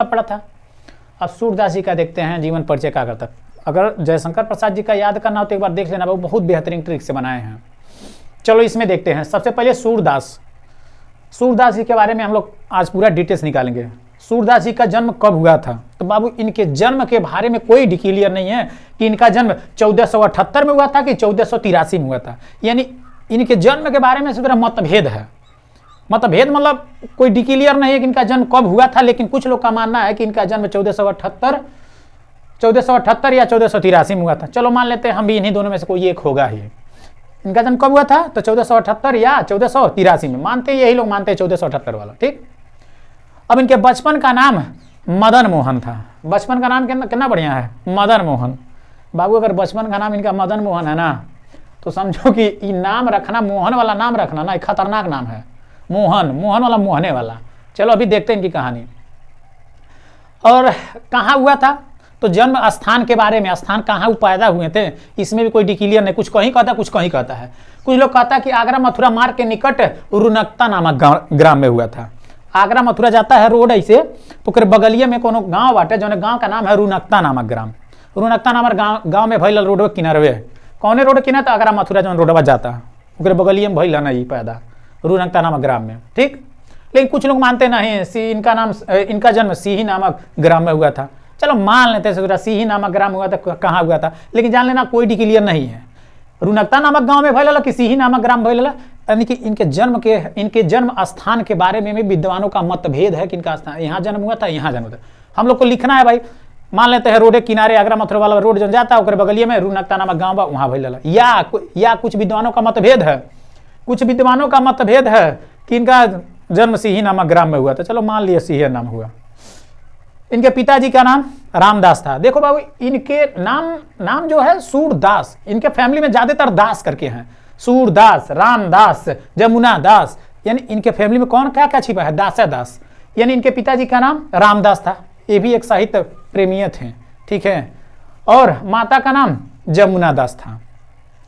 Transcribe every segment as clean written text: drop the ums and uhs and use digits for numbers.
पड़ा था। अब सूरदास जी का देखते हैं जीवन परिचय का करता। अगर जयशंकर प्रसाद जी का याद करना हो तो एक बार देख लेना, वो बहुत बेहतरीन ट्रिक से बनाए हैं। चलो इसमें देखते हैं। सबसे पहले सूरदास जी के बारे में हम लोग आज पूरा डिटेल्स निकालेंगे। सूरदास जी का जन्म कब हुआ था? तो बाबू इनके जन्म के बारे में कोई क्लियर नहीं है कि इनका जन्म 1478 में हुआ था कि 1483 में हुआ था। यानी इनके जन्म के बारे में सिर्फ मतभेद है। मतभेद मतलब कोई क्लियर नहीं है कि इनका जन्म कब हुआ था, लेकिन कुछ लोग का मानना है कि इनका जन्म 1478 या 1483 में हुआ था। चलो मान लेते हैं हम भी इन्हीं दोनों में से कोई एक होगा ही। इनका जन्म कब हुआ था? तो 1478 या 1483 में। मानते हैं, यही लोग मानते हैं 1478 वाला। ठीक। अब इनके बचपन का नाम मदन मोहन था। बचपन का नाम कितना बढ़िया है, मदन मोहन। बाबू अगर बचपन का नाम इनका मदन मोहन है ना, तो समझो कि ये नाम रखना, मोहन वाला नाम रखना ना, एक खतरनाक नाम है। मोहन वाला मोहने वाला। चलो अभी देखते हैं इनकी कहानी। और कहाँ हुआ था? तो जन्म स्थान के बारे में, स्थान कहाँ पैदा हुए थे इसमें भी कोई क्लियर नहीं। कुछ कहीं कहता है, कुछ कहीं कहता है। कुछ लोग कहता है कि आगरा मथुरा मार्ग के निकट रुनकता नामक ग्राम में हुआ था। आगरा मथुरा जाता है रोड ऐसे, तो बगलिया में कोनो गांव बाटे, जो गांव का नाम है रुनकता नामक ग्राम। रुनकता नामक गांव में भैल रोड किनारे। कौने रोड किनारे? तो आगरा मथुरा जो रोडवा जाता है बगलिया में भैल नहीं पैदा, रुनकता नामक ग्राम में। ठीक। लेकिन कुछ लोग मानते नहीं, इनका जन्म सीही नामक ग्राम में हुआ था। चलो मान लेते हैं सीही नामक ग्राम हुआ था, कहाँ हुआ था, लेकिन जान लेना कोई क्लियर नहीं है। रुनकता नामक गांव में भैल कि सीही नामक ग्राम भैल। यानी कि इनके जन्म स्थान के बारे में भी विद्वानों का मतभेद है कि इनका स्थान यहाँ जन्म हुआ था, यहाँ जन्म हुआ था। हम लोग को लिखना है भाई। मान लेते हैं रोड किनारे आगरा मथुरा वाला रोड जो जाता है बगलिए में रुनकता नामक गाँव वहाँ भैल, या कुछ विद्वानों का मतभेद है। कुछ विद्वानों का मतभेद है कि इनका जन्म सीही नामक ग्राम में हुआ था। चलो मान लिया सीही नाम हुआ। इनके पिताजी का नाम रामदास था। देखो बाबू इनके नाम जो है सूरदास। इनके फैमिली में ज्यादातर दास करके हैं। सूरदास, रामदास, जमुना दास, यानी इनके फैमिली में कौन क्या क्या छिपा है? दास है दास। यानी इनके पिताजी का नाम रामदास था, ये भी एक साहित्य प्रेमी थे। ठीक है। और माता का नाम जमुना दास था।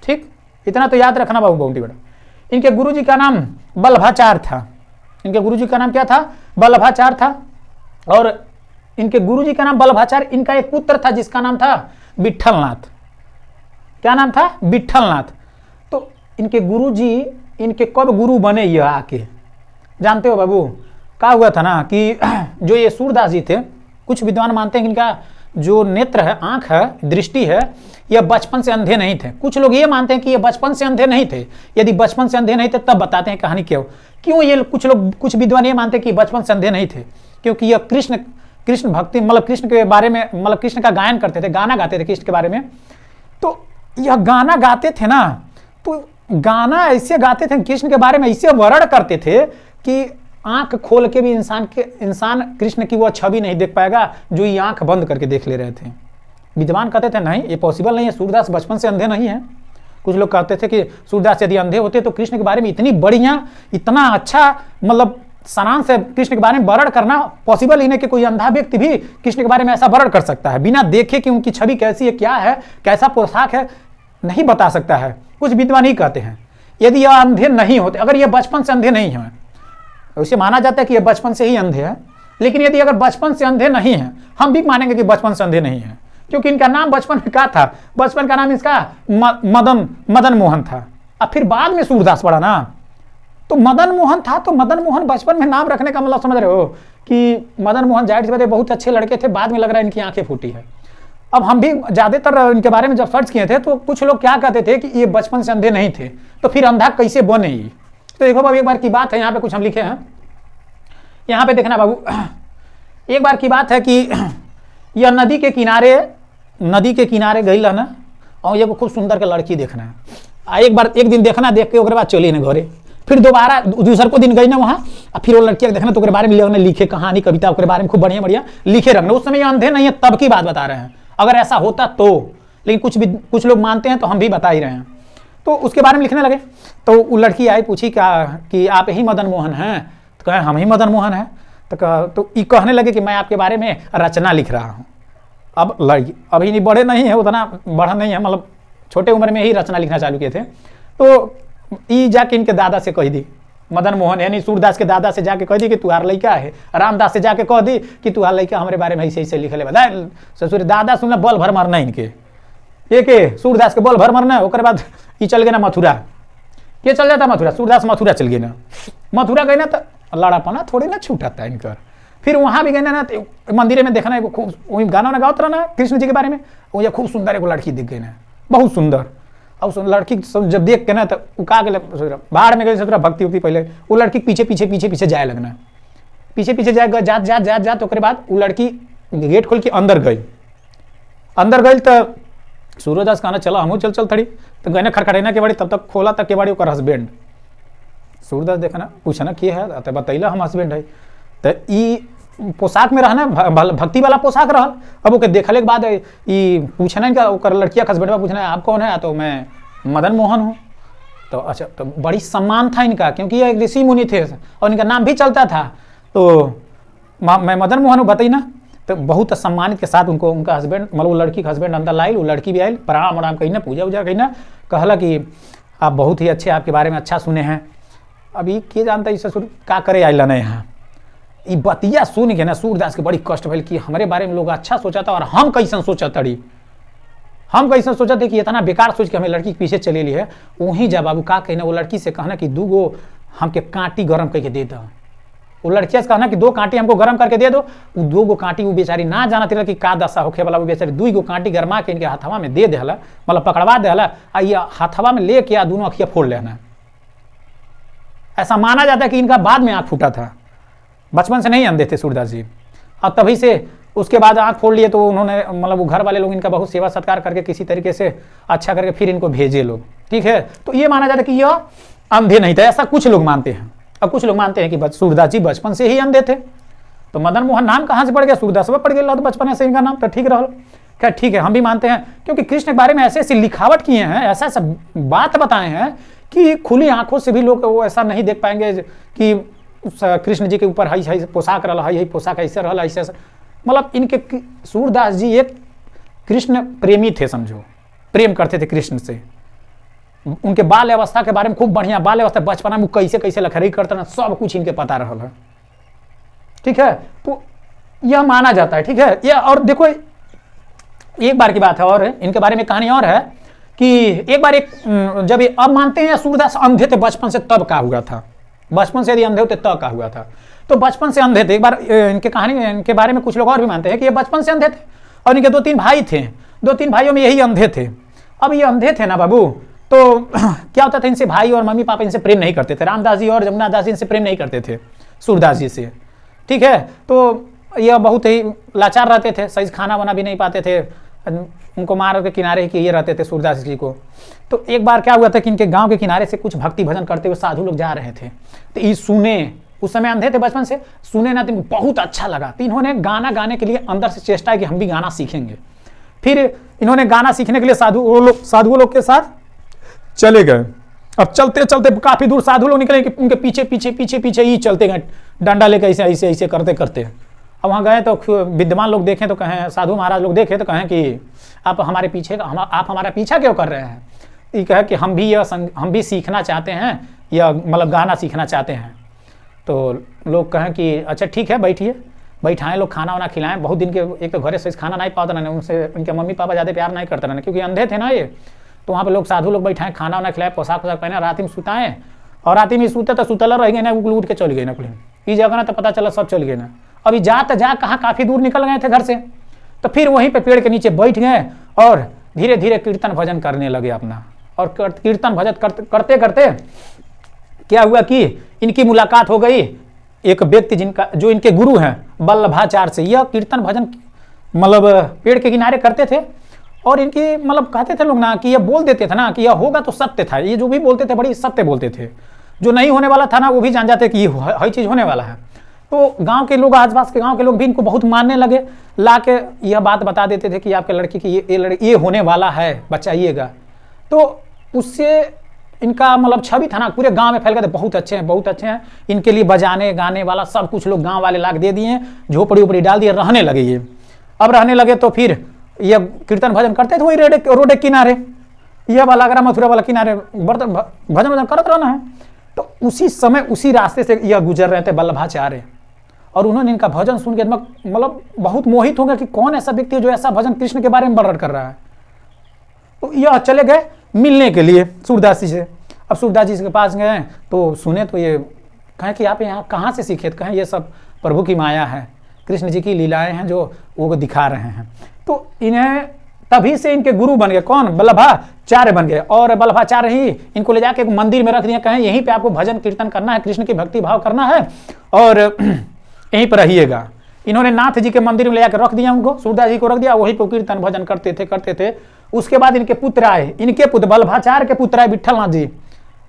ठीक, इतना तो याद रखना बाबू बहुत बड़ा। इनके गुरुजी का नाम बल्लभाचार्य था। इनके गुरुजी का नाम क्या था? बल्लभाचार्य था। और इनके गुरुजी का नाम बल्लभाचार्य। इनका एक पुत्र था जिसका नाम था विठलनाथ। क्या नाम था? विठलनाथ। तो इनके गुरुजी इनके कब गुरु बने ये आके जानते हो बाबू? क्या हुआ था ना कि जो ये सूरदास जी थे, कुछ विद्वान मानते हैं कि इनका जो नेत्र है, आंख है, दृष्टि है, यह बचपन से अंधे नहीं थे। कुछ लोग ये मानते हैं कि ये बचपन से अंधे नहीं थे। यदि बचपन से अंधे नहीं थे तब बताते हैं कहानी क्यों ये कुछ विद्वान ये मानते हैं कि बचपन से अंधे नहीं थे, क्योंकि यह कृष्ण भक्ति मतलब कृष्ण के बारे में, मतलब कृष्ण का गायन करते थे, गाना गाते थे कृष्ण के बारे में। तो यह गाना गाते थे ना, तो गाना ऐसे गाते थे, कृष्ण के बारे में ऐसे वर्णन करते थे कि आंख खोल के भी इंसान कृष्ण की वो छवि नहीं देख पाएगा जो ये आंख बंद करके देख ले रहे थे। विद्वान कहते थे नहीं, ये पॉसिबल नहीं है, सूरदास बचपन से अंधे नहीं है। कुछ लोग कहते थे कि सूरदास यदि अंधे होते तो कृष्ण के बारे में इतनी बढ़िया, इतना अच्छा, मतलब सारांश से कृष्ण के बारे में वर्णन करना पॉसिबल ही नहीं कि कोई अंधा व्यक्ति भी कृष्ण के बारे में ऐसा वर्णन कर सकता है बिना देखे कि उनकी छवि कैसी है, क्या है, कैसा पोशाक है, नहीं बता सकता है। कुछ विद्वान ही कहते हैं यदि यह अंधे नहीं होते, अगर ये बचपन से अंधे नहीं है, उसे माना जाता है कि ये बचपन से ही अंधे हैं। लेकिन यदि अगर बचपन से अंधे नहीं है, हम भी मानेंगे कि बचपन से अंधे नहीं है, क्योंकि इनका नाम बचपन में क्या था? बचपन का नाम इसका मदन मोहन था। अब फिर बाद में सूरदास पड़ा ना, तो मदन मोहन था। तो मदन मोहन बचपन में नाम रखने का मतलब समझ रहे हो कि मदन मोहन जाहिर सी बात है बहुत अच्छे लड़के थे, बाद में लग रहा है इनकी आंखें फूटी है। अब हम भी ज्यादातर इनके बारे में जब सर्च किए थे तो कुछ लोग क्या कहते थे कि ये बचपन से अंधे नहीं थे, तो फिर अंधा कैसे बने ये? तो देखो बाबू एक बार की बात है, यहाँ पे कुछ हम लिखे हैं, यहाँ पे देखना बाबू। एक बार की बात है कि यह नदी के किनारे गई ना, और ये खूब सुंदर के लड़की देखना है। एक दिन देखना, देख के उसके बाद चली ना घरे। फिर दोबारा दूसर को दिन गई ना वहाँ, फिर वो लड़की देखना तो बारे में लिखे कहानी कविता उसके बारे में खूब बढ़िया लिखे रखना। उस समय ये अंधे नहीं है तब की बात बता रहे हैं, अगर ऐसा होता तो। लेकिन कुछ लोग मानते हैं तो हम भी बता ही रहे हैं। तो उसके बारे में लिखने लगे। तो वो लड़की आई, पूछी कि आप ही मदन मोहन हैं? तो कहे हम ही मदन मोहन हैं। तो ये कहने लगे कि मैं आपके बारे में रचना लिख रहा हूँ। अब लड़की अभी नहीं बड़े नहीं है, उतना बड़ा नहीं है, मतलब छोटे उम्र में ही रचना लिखना चालू किए थे। तो ये जाके इनके दादा से कह दी मदन मोहन यानी सूरदास के दादा से जाके कह दी कि तू हार लड़का है, रामदास से जाके कह दी कि तू हार लड़का हमारे बारे में ऐसे ऐसे लिखले बता। ससुर दादा सुनना बल भर मरना इनके, ये के सूरदास के बल भर मरना है। ओकर बाद ये चल गए ना मथुरा, के चल जाता मथुरा, सूरदास मथुरा चल गए ना, मथुरा गए ना तो लड़ापना थोड़ी ना छूटाता इनकर। फिर वहाँ भी गए ना तो मंदिर में देखना है खूब वही गाना गाओ ना कृष्ण जी के बारे में, वो खूब सुंदर एगो लड़की दिख गई ना, बहुत सुंदर। अब लड़की जब देख के ना तो उका के बाहर में गए थोड़ा भक्ति उक्ति पहले, वो लड़की पीछे पीछे पीछे पीछे जाए लगना, पीछे पीछे जाए जात जात जात जात ओकरे बाद वो लड़की गेट खोल के अंदर गई, अंदर गई तो सूर्यदास कहना चलो हमू चल चल थड़ी, तो गए ना खड़खड़ेना के बाड़ी, तब तक खोला तक के बाड़ी ओकर हस्बैंड। सूर्यदास देखना पूछना के है तो बतैला हम हस्बैंड है, तो ई पोशाक में रहना भक्ति वाला पोशाक रहल। अब ओके देखले के बाद ई पूछना का ओकर लड़किया हस्बैंड पूछना आप कौन है, तो मैं मदन मोहन हूँ। तो अच्छा, तो बड़ी सम्मान था इनका, क्योंकि ये एक ऋषि मुनि थे और इनका नाम भी चलता था। तो मैं मदन मोहन हूँ बताई ना, तो बहुत सम्मानित के साथ उनको उनका हस्बैंड मतलब लड़की का हस्बैंड अंदर लाई, वो लड़की भी आई, प्रणाम वराम कही ना, पूजा उजा कही ना, कहला कि आप बहुत ही अच्छे, आपके बारे में अच्छा सुने हैं। अभी के जानता है ससुर का करे आइला ना यहाँ, ये बतिया सुन के ना सूरदास के बड़ी कष्ट भइल कि हमारे बारे में लोग अच्छा सोचा था और हम कैसन सोचा तड़ी, हम कैसे सोचा थे कि इतना बेकार सोच के हमें लड़की के पीछे चले ली है। वहीं जब बाबू का कहना वो लड़की से कहना कि 2 गो हमके कांटी गरम करके दे दो, वो लड़किया से कहना कि 2 कांटी हमको गरम करके दे दो। वो 2 गो कांटी वो बेचारी ना जाना थी कि का दशा होखे वाला, वो बेचारी 2 गो कांटी गरमा के इनके हाथवा में दे देला, मतलब पकड़वा देला, आ ये हाथवा में लेके आ दोनों अखिया फोड़ लेना। ऐसा माना जाता है कि इनका बाद में आँख फूटा था, बचपन से नहीं अंधे थे सूरदास जी, और तभी से उसके बाद आँख फोड़ लिए। तो उन्होंने मतलब वो घर वाले लोग इनका बहुत सेवा सत्कार करके किसी तरीके से अच्छा करके फिर इनको भेजे लोग, ठीक है। तो ये माना जाता है कि यह अंधे नहीं थे, ऐसा कुछ लोग मानते हैं। और कुछ लोग मानते हैं कि सूरदास जी बचपन से ही अंधे थे। तो मदन मोहन नाम कहाँ से पड़ गया, सूरदास पड़ गया तो बचपन से इनका नाम, तो ठीक रहा। क्या ठीक है, हम भी मानते हैं, क्योंकि कृष्ण के बारे में ऐसे ऐसी लिखावट किए हैं, ऐसा ऐसा बात बताए हैं कि खुली आंखों से भी लोग वो ऐसा नहीं देख पाएंगे कि कृष्ण जी के ऊपर हई हई पोशाक रहा, हई पोशाक ऐसे रहा, ऐसे मतलब इनके सूरदास जी एक कृष्ण प्रेमी थे, समझो प्रेम करते थे कृष्ण से। उनके बाल अवस्था के बारे में खूब बढ़िया, बाल अवस्था बचपना में कैसे कैसे लखरई करते ना, सब कुछ इनके पता रहा है, ठीक है। तो यह माना जाता है, ठीक है। यह और देखो एक बार की बात है और इनके बारे में कहानी और है कि एक बार जब अब मानते हैं सूरदास अंधे थे बचपन से, तब का हुआ था, बचपन से यदि अंधे होते तब का हुआ था। तो बचपन से अंधे थे। एक बार इनके कहानी इनके बारे में कुछ लोग और भी मानते हैं कि ये बचपन से अंधे थे और इनके 2-3 भाई थे, 2-3 भाइयों में यही अंधे थे। अब ये अंधे थे ना बाबू, तो क्या होता था, इनसे भाई और मम्मी पापा इनसे प्रेम नहीं करते थे, रामदास जी और जमुना दास जी इनसे प्रेम नहीं करते थे सूरदास जी से, ठीक है। तो यह बहुत ही लाचार रहते थे, सही खाना वाना भी नहीं पाते थे, उनको मार के किनारे ही ये रहते थे सूरदास जी को। तो एक बार क्या हुआ था कि इनके गांव के किनारे से कुछ भक्ति भजन करते हुए साधु लोग जा रहे थे। तो ये सुने, उस समय अंधे थे बचपन से, सुने ना तो इनको बहुत अच्छा लगा। तो इन्होंने गाना गाने के लिए अंदर से चेष्टा कि हम भी गाना सीखेंगे। फिर इन्होंने गाना सीखने के लिए साधुओं लोग के साथ चले गए। अब चलते चलते काफी दूर साधु लोग निकले, उनके पीछे पीछे पीछे पीछे ही चलते गए, डंडा लेकर ऐसे ऐसे ऐसे करते करते। अब वहाँ गए तो विद्वान लोग देखें तो कहें, साधु महाराज लोग देखे तो कहें कि आप हमारे पीछे आप हमारा पीछा क्यों कर रहे हैं। ये कहे कि हम भी सीखना चाहते हैं, या मतलब गाना सीखना चाहते हैं। तो लोग कहें कि अच्छा ठीक है बैठिए, बैठाएं, लोग खाना वाना खिलाएं। बहुत दिन के एक तो घरे से खाना नहीं पाता ना, उनसे उनके मम्मी पापा ज़्यादा प्यार नहीं करते ना, क्योंकि अंधे थे ना ये। तो वहाँ पे लोग साधु लोग बैठाएं, खाना वाना खिलाएं, पोशाक पहने, रात में सुताएं। और रात में सूते तो सुतल रह गए ना, उठ के चल गए ना, ये जगह ना तो पता चला सब चल गए ना। अभी जा कहाँ काफ़ी दूर निकल गए थे घर से। तो फिर वहीं पे पेड़ के नीचे बैठ गए और धीरे धीरे कीर्तन भजन करने लगे अपना। और कीर्तन भजन करते करते क्या हुआ कि इनकी मुलाकात हो गई एक व्यक्ति जो इनके गुरु हैं वल्लभाचार्य से। यह कीर्तन भजन मतलब पेड़ के किनारे करते थे और इनकी मतलब कहते थे लोग ना कि यह बोल देते थे ना कि यह होगा तो सत्य था। ये जो भी बोलते थे बड़ी सत्य बोलते थे, जो नहीं होने वाला था ना वो भी जान जाते कि ये हर चीज़ होने वाला है। तो गांव के लोग, आसपास के गांव के लोग भी इनको बहुत मानने लगे, ला के यह बात बता देते थे कि आपके लड़की की ये होने वाला है, बचाइएगा। तो उससे इनका मतलब छवि था ना पूरे गांव में फैल गया था, बहुत अच्छे हैं, बहुत अच्छे हैं। इनके लिए बजाने गाने वाला सब कुछ लोग गांव वाले लाके दे दिए, झोपड़ी उपड़ी डाल दिए, रहने लगे ये। अब रहने लगे तो फिर ये कीर्तन भजन करते थे वही रोड के किनारे, यह वाला आगरा मथुरा वाला किनारे भजन भजन करते रहना है। तो उसी समय उसी रास्ते से यह गुजर रहे थे वल्लभाचार्य, और उन्होंने इनका भजन सुन के मतलब बहुत मोहित हो गया कि कौन ऐसा व्यक्ति है जो ऐसा भजन कृष्ण के बारे में वर्णन कर रहा है। तो यह चले गए मिलने के लिए सूरदास जी से। अब सूरदास जी के पास गए तो सुने तो ये कहें कि आप यहाँ कहाँ से सीखे? कहें ये सब प्रभु की माया है, कृष्ण जी की लीलाएं हैं जो वो दिखा रहे हैं। तो इन्हें तभी से इनके गुरु बन गए, कौन? वल्लभाचार्य बन गए। और वल्लभाचार्य ही इनको ले जाके एक मंदिर में रख दिया, कहें यहीं पे आपको भजन कीर्तन करना है, कृष्ण की भक्ति भाव करना है और यहीं पर रहिएगा। इन्होंने नाथ जी के मंदिर में ले जाकर रख दिया, उनको सूरदास जी को रख दिया, वहीं पर कीर्तन भजन करते थे। उसके बाद इनके पुत्र आए, इनके पुत्र वल्लभाचार्य के पुत्र आए विट्ठलनाथ जी।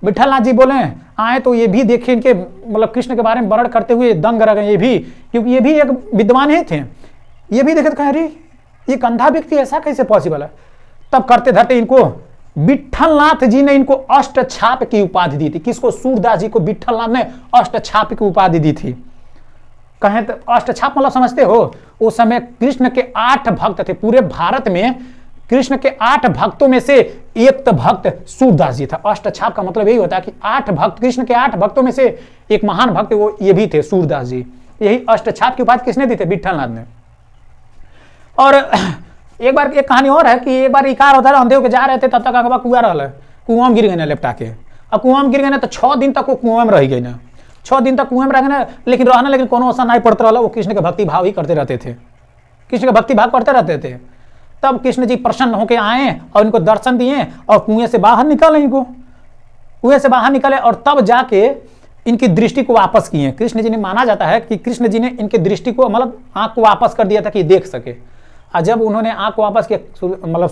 विट्ठलनाथ जी बोले आए तो ये भी देखे इनके मतलब कृष्ण के बारे में वर्णन करते हुए दंग रह गए ये भी, क्योंकि ये भी एक विद्वान ही थे। ये भी देखे तो कहे अरे ये अंधा व्यक्ति ऐसा कैसे पॉसिबल है। तब करते धरते इनको विट्ठलनाथ जी ने इनको अष्टछाप की उपाधि दी थी। किसको? सूरदास जी को विट्ठलनाथ ने अष्टछाप की उपाधि दी थी। कहें तो अष्टछाप मतलब समझते हो? उस समय कृष्ण के 8 भक्त थे पूरे भारत में। कृष्ण के 8 भक्तों में से एक भक्त सूरदास जी था। अष्टछाप का मतलब यही होता है कि 8 भक्त, कृष्ण के 8 भक्तों में से एक महान भक्त वो ये भी थे सूरदास जी। यही अष्टछाप की उपाधि किसने दी थी? विट्ठलनाथ ने। और एक बार एक कहानी और है कि एक बार इकार होता है, अंधे होकर जा रहे थे, तब तक अगवा कुआं रहा, कुआं में गिर गए ना लेपटा के। अब कुआं में गिर गए ना तो 6 दिन तक वो कुआं में रह गए ना, 6 दिन तक कुएं में रह गए, लेकिन कोनो ऐसा नहीं पड़ता रहा। वो कृष्ण के भक्ति भाव ही करते रहते थे, कृष्ण का भक्ति भाव करते रहते थे। तब कृष्ण जी प्रसन्न होकर आए और इनको दर्शन दिए और कुएं से बाहर निकाले, इनको कुएं से बाहर निकाले और तब जाके इनकी दृष्टि को वापस किए। कृष्ण जी ने, माना जाता है कि कृष्ण जी ने इनकी दृष्टि को मतलब आंख को वापस कर दिया था कि देख सके। और जब उन्होंने आंख को वापस किया, मतलब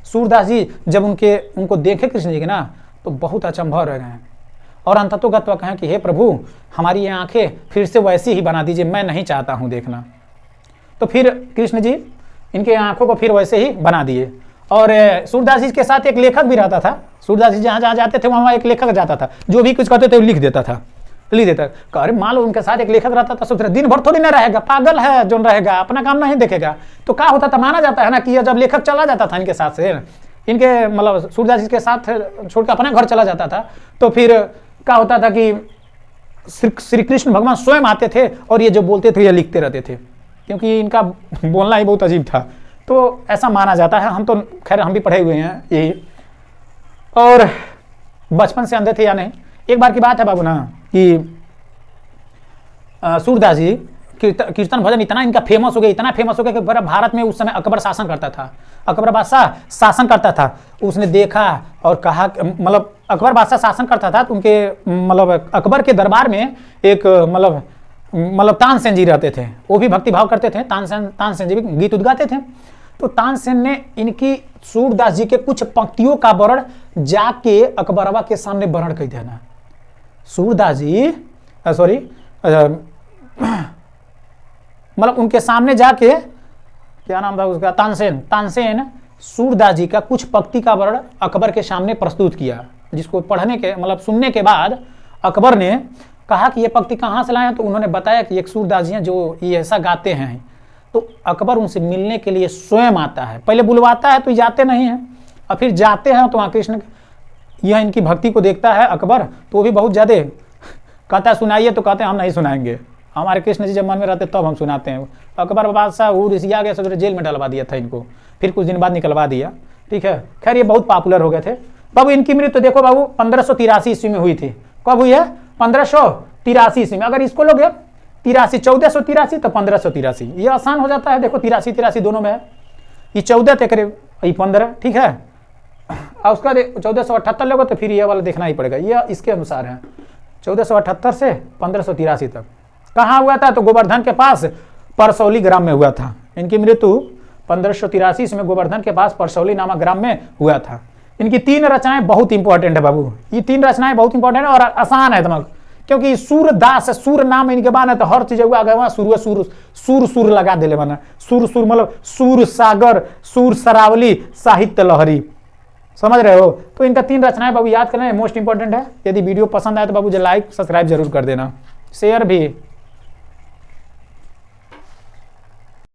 सूरदास जी जब उनको देखे कृष्ण जी के ना, तो बहुत अचंभव रह गए और अंततोगत्वा कहें कि हे प्रभु हमारी ये आंखें फिर से वैसी ही बना दीजिए, मैं नहीं चाहता हूं देखना। तो फिर कृष्ण जी इनके आंखों को फिर वैसे ही बना दिए। और सूरदास जी के साथ एक लेखक भी रहता था। सूरदास जी जहाँ जहाँ जाते थे वहाँ एक लेखक जाता था, जो भी कुछ कहते थे लिख देता था। अरे मान लो उनके साथ एक लेखक रहता था, सोच रहे दिन भर थोड़ी ना रहेगा, पागल है जो रहेगा, अपना काम नहीं देखेगा। तो क्या होता था, माना जाता है ना कि जब लेखक चला जाता था इनके साथ से, इनके मतलब सूरदास जी के साथ छोड़कर अपने घर चला जाता था, तो फिर क्या होता था कि श्री कृष्ण भगवान स्वयं आते थे और ये जो बोलते थे ये लिखते रहते थे, क्योंकि इनका बोलना ही बहुत अजीब था। तो ऐसा माना जाता है। हम तो खैर हम भी पढ़े हुए हैं यही, और बचपन से अंधे थे या नहीं। एक बार की बात है बाबू ना कि सूरदास जी कीर्तन भजन इतना इनका फेमस हो गया कि पूरा भारत में उस समय अकबर शासन करता था। अकबर बादशाह शासन करता था। उसने देखा और कहा, मतलब अकबर बादशाह शासन करता था तो उनके मतलब अकबर के दरबार में एक मतलब तानसेन जी रहते थे, वो भी भक्ति भाव करते थे। तानसेन जी भी गीत उद्गाते थे। तो तानसेन ने इनकी सूरदास जी के कुछ पंक्तियों का वर्णन जाके अकबरवा के सामने वर्णन कर देना। सूरदास जी मतलब उनके सामने जाके, क्या नाम था उसका, तानसेन सूरदास जी का कुछ पंक्ति का वर्णन अकबर के सामने प्रस्तुत किया, जिसको पढ़ने के मतलब सुनने के बाद अकबर ने कहा कि ये पंक्ति कहाँ से लाए हैं। तो उन्होंने बताया कि एक सूरदास जी हैं जो ये ऐसा गाते हैं। तो अकबर उनसे मिलने के लिए स्वयं आता है, पहले बुलवाता है तो जाते नहीं हैं, और फिर जाते हैं तो वहाँ कृष्ण यह इनकी भक्ति को देखता है अकबर, तो वो भी बहुत ज़्यादा कहता है सुनाइए, तो कहते हैं हम नहीं सुनाएंगे, हमारे कृष्ण जी जब मन में रहते तब हम सुनाते हैं। अकबर बादशाह वो ऋषिया गया, सोच जेल में डलवा दिया था इनको, फिर कुछ दिन बाद निकलवा दिया। ठीक है, खैर ये बहुत पॉपुलर हो गए थे। बाबू इनकी मृत्यु देखो बाबू 1583 ईस्वी में हुई थी। कब हुई है? 1583 ईस्वी में। अगर इसको लोग 1483 तो 1583, ये आसान हो जाता है। देखो 83 दोनों में है, ये 14 थे करीब, ये 15, ठीक है। और उसका 1478 लोगे तो फिर ये वाला देखना ही पड़ेगा, ये इसके अनुसार है 1478 से 1583 तक। कहाँ हुआ था? तो गोवर्धन के पास परसौली ग्राम में हुआ था। इनकी मृत्यु 1583 में गोवर्धन के पास परसौली नामक ग्राम में हुआ था। इनकी 3 रचनाएं बहुत इंपॉर्टेंट है बाबू, ये 3 रचनाएं बहुत इंपॉर्टेंट है और आसान है दिमाग, क्योंकि सूरदास, सूर नाम इनके बाद है तो हर चीज हुआ गया, सुर लगा दिले बना, सुर मतलब सूर सागर, सूर सरावली, साहित्य लहरी, समझ रहे हो। तो इनका 3 रचनाएं बाबू याद करना है, मोस्ट इंपॉर्टेंट है। यदि वीडियो पसंद आए तो बाबू लाइक सब्सक्राइब जरूर कर देना, शेयर भी।